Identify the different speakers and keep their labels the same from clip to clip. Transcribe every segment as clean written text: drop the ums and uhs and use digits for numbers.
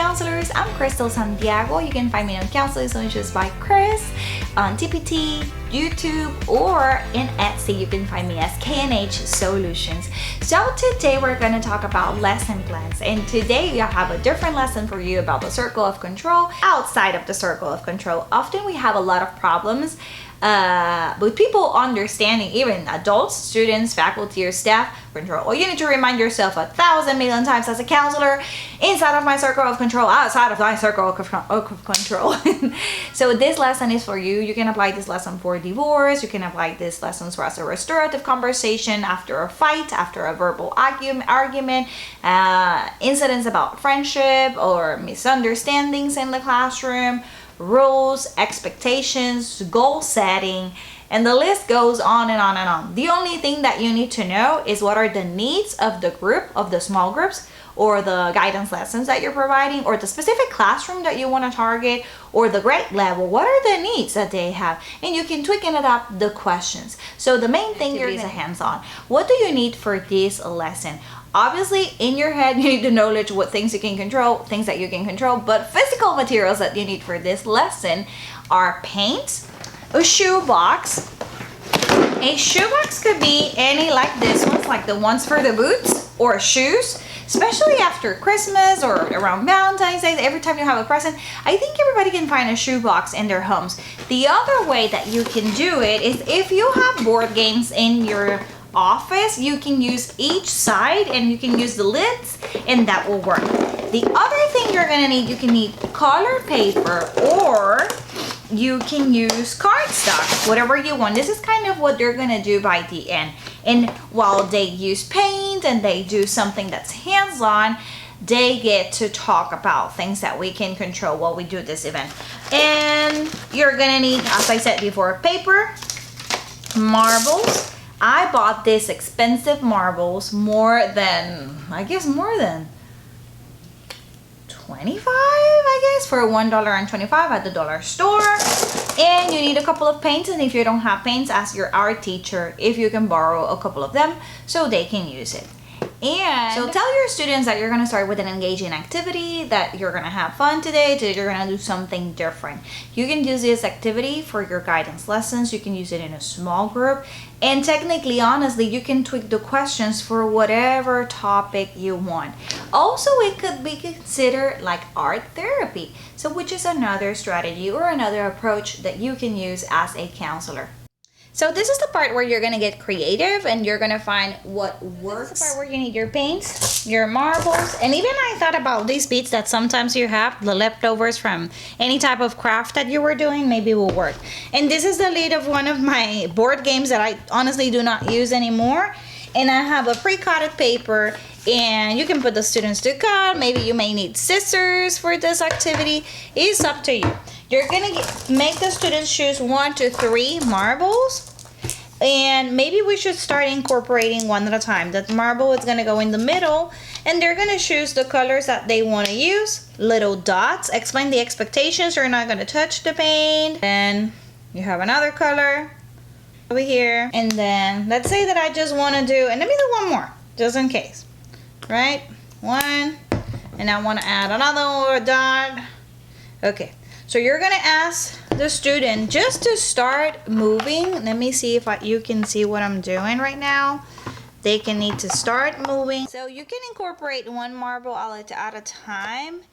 Speaker 1: Counselors. I'm Crystal Santiago. You can find me on Counseling Solutions by Chris on TPT, YouTube, or in Etsy. You can find me as KNH Solutions. So today we're going to talk about lesson plans, and today we have a different lesson for you about the circle of control. Outside of the circle of control, often we have a lot of problems with people understanding, even adults, students, faculty, or staff control. Well, you need to remind yourself 1,000 million times as a counselor, inside of my circle of control, outside of my circle of control. So this lesson is for you. You can apply this lesson for divorce. You can apply this lesson for as a restorative conversation after a fight, after a verbal argument, incidents about friendship or misunderstandings in the classroom, rules, expectations, goal setting, and the list goes on and on and on. The only thing that you need to know is what are the needs of the group, of the small groups, or the guidance lessons that you're providing, or the specific classroom that you want to target, or the grade level. What are the needs that they have? And you can tweak and adapt the questions. So the main thing here is a hands-on. What do you need for this lesson? Obviously, in your head, you need to knowledge what things you can control, things that you can control, but physical materials that you need for this lesson are paint, a shoebox. A shoebox could be any like this ones, like the ones for the boots or shoes, especially after Christmas or around Valentine's Day. Every time you have a present, I think everybody can find a shoebox in their homes. The other way that you can do it is if you have board games in your office, you can use each side and you can use the lids, and that will work. The other thing you're gonna need, you can need colored paper, or you can use cardstock, whatever you want. This is kind of what they're gonna do by the end. And while they use paint and they do something that's hands-on, they get to talk about things that we can control while we do this event. And you're gonna need, as I said before, paper, marbles. I bought these expensive marbles more than 25, I guess, for $1.25 at the dollar store. And you need a couple of paints, and if you don't have paints, ask your art teacher if you can borrow a couple of them so they can use it. And so tell your students that you're going to start with an engaging activity, that you're going to have fun today, that you're going to do something different. You can use this activity for your guidance lessons. You can use it in a small group. And technically, honestly, you can tweak the questions for whatever topic you want. Also, it could be considered like art therapy, so which is another strategy or another approach that you can use as a counselor. So this is the part where you're gonna get creative and you're gonna find what works. This is the part where you need your paints, your marbles, and even I thought about these beads that sometimes you have, the leftovers from any type of craft that you were doing, maybe will work. And this is the lid of one of my board games that I honestly do not use anymore. And I have a pre-cutted paper, and you can put the students to cut. Maybe you may need scissors for this activity. It's up to you. You're gonna make the students choose 1 to 3 marbles, and maybe we should start incorporating one at a time. That marble is gonna go in the middle, and they're gonna choose the colors that they wanna use. Little dots, explain the expectations. You're not gonna touch the paint. Then you have another color over here, and then let's say that I just wanna do, and let me do one more, just in case, right? One, and I wanna add another dot. Okay. So you're gonna ask the student just to start moving. Let me see if you can see what I'm doing right now. They can need to start moving. So you can incorporate one marble at a time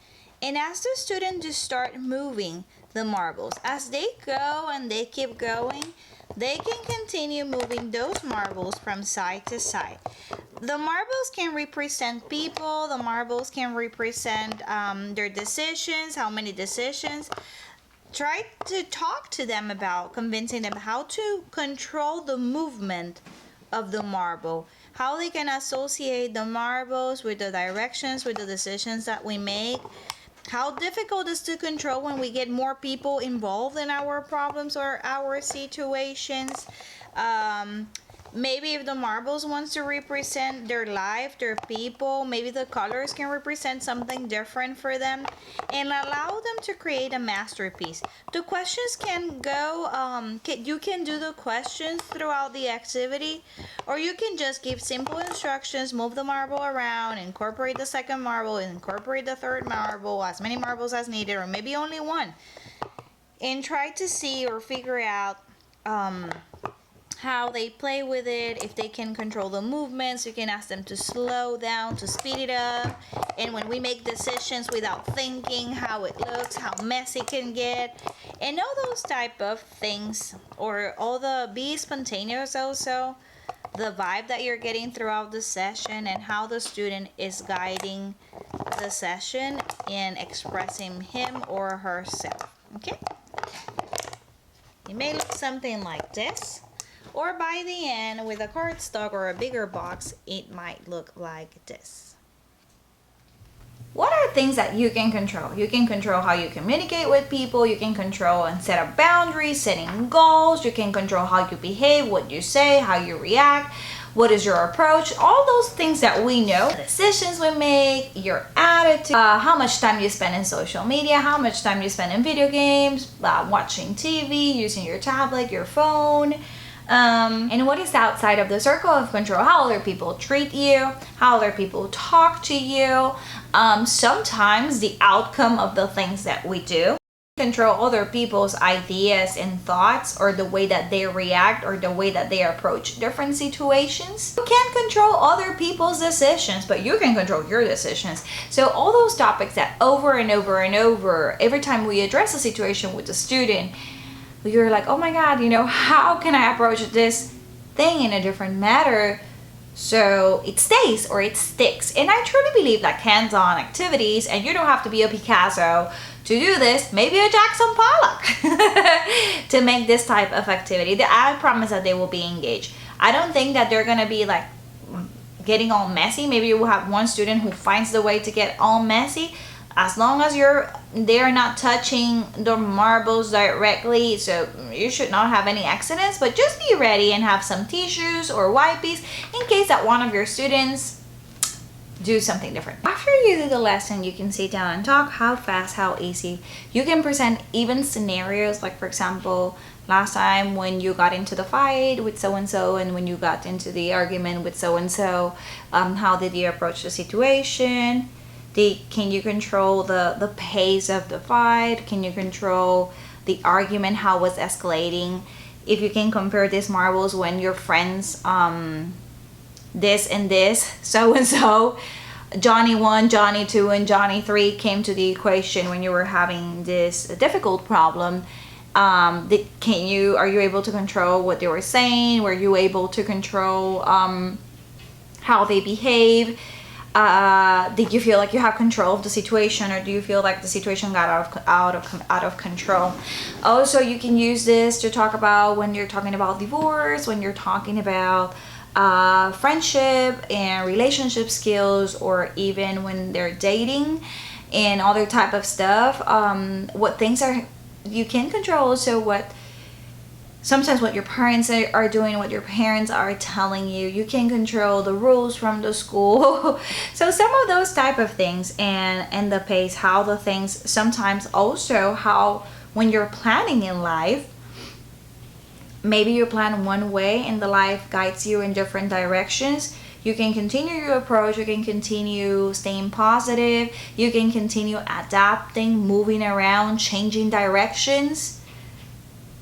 Speaker 1: and ask the student to start moving the marbles. As they go and they keep going, they can continue moving those marbles from side to side. The marbles can represent people. The marbles can represent their decisions, how many decisions. Try to talk to them about convincing them how to control the movement of the marble, how they can associate the marbles with the directions, with the decisions that we make. How difficult it is to control when we get more people involved in our problems or our situations. maybe if the marbles wants to represent their life, their people, maybe the colors can represent something different for them, and allow them to create a masterpiece. The questions can go, you can do the questions throughout the activity, or you can just give simple instructions, move the marble around, incorporate the second marble, incorporate the third marble, as many marbles as needed, or maybe only one, and try to see or figure out how they play with it. If they can control the movements, you can ask them to slow down, to speed it up. And when we make decisions without thinking, how it looks, how messy it can get, and all those type of things, or all the be spontaneous also, the vibe that you're getting throughout the session, and how the student is guiding the session and expressing him or herself. Okay, it may look something like this, or by the end with a cardstock or a bigger box, it might look like this. What are things that you can control? You can control how you communicate with people. You can control and set up boundaries, setting goals. You can control how you behave, what you say, how you react, what is your approach, all those things that we know. The decisions we make, your attitude, how much time you spend in social media, how much time you spend in video games, watching TV, using your tablet, your phone. And what is outside of the circle of control, how other people treat you, how other people talk to you, sometimes the outcome of the things that we do. Control other people's ideas and thoughts, or the way that they react, or the way that they approach different situations. You can't control other people's decisions, but you can control your decisions. So all those topics that over and over and over, every time we address a situation with a student, you're like, oh my God, how can I approach this thing in a different manner so it stays or it sticks? And I truly believe that hands-on activities, and you don't have to be a Picasso to do this, maybe a Jackson Pollock to make this type of activity. I promise that they will be engaged. I don't think that they're gonna be like getting all messy. Maybe you will have one student who finds the way to get all messy. As long as they're not touching the marbles directly, so you should not have any accidents. But just be ready and have some tissues or wipes in case that one of your students do something different. After you do the lesson, you can sit down and talk. How fast, how easy. You can present even scenarios, like for example, last time when you got into the fight with so-and-so, and when you got into the argument with so-and-so, how did you approach the situation? Can you control the pace of the fight? Can you control the argument, how it was escalating? If you can compare these marbles when your friends, this and this, so-and-so, Johnny 1, Johnny 2, and Johnny 3 came to the equation when you were having this difficult problem. Are you able to control what they were saying? Were you able to control how they behave? Did you feel like you have control of the situation, or do you feel like the situation got out of control? Also, you can use this to talk about when you're talking about divorce, when you're talking about friendship and relationship skills, or even when they're dating and other type of stuff. What things you can control. Also, sometimes what your parents are doing, what your parents are telling you. You can control the rules from the school. So some of those type of things, and the pace, how the things, sometimes also how when you're planning in life, maybe you plan one way and the life guides you in different directions. You can continue your approach, you can continue staying positive, you can continue adapting, moving around, changing directions,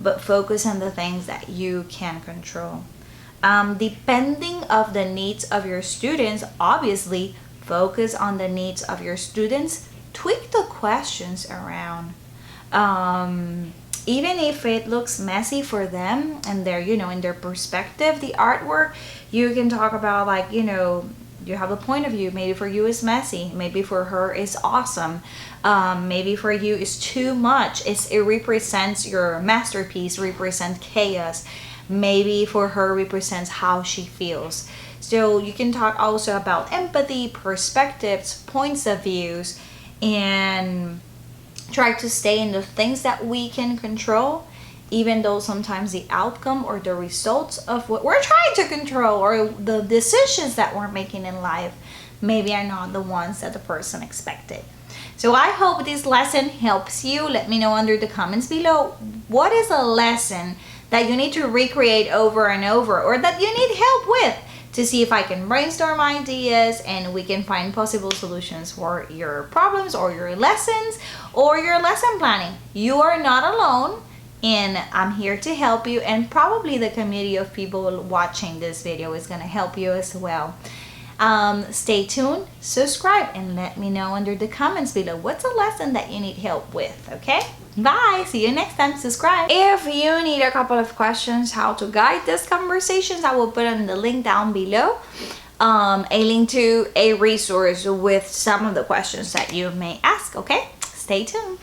Speaker 1: but focus on the things that you can control. Depending of the needs of your students, obviously focus on the needs of your students. Tweak the questions around. Even if it looks messy for them and they're, in their perspective, the artwork, you can talk about you have a point of view. Maybe for you it's messy. Maybe for her it's awesome. Maybe for you it's too much. It represents your masterpiece, represents chaos. Maybe for her represents how she feels. So you can talk also about empathy, perspectives, points of views, and try to stay in the things that we can control even though sometimes the outcome or the results of what we're trying to control or the decisions that we're making in life maybe are not the ones that the person expected. So I hope this lesson helps you. Let me know under the comments below, what is a lesson that you need to recreate over and over, or that you need help with, to see if I can brainstorm ideas and we can find possible solutions for your problems or your lessons or your lesson planning. You are not alone, and I'm here to help you, and probably the community of people watching this video is going to help you as well. Stay tuned, subscribe, and let me know under the comments below what's a lesson that you need help with. Okay, bye, see you next time. Subscribe. If you need a couple of questions how to guide these conversations, I will put in the link down below, a link to a resource with some of the questions that you may ask. Okay, stay tuned.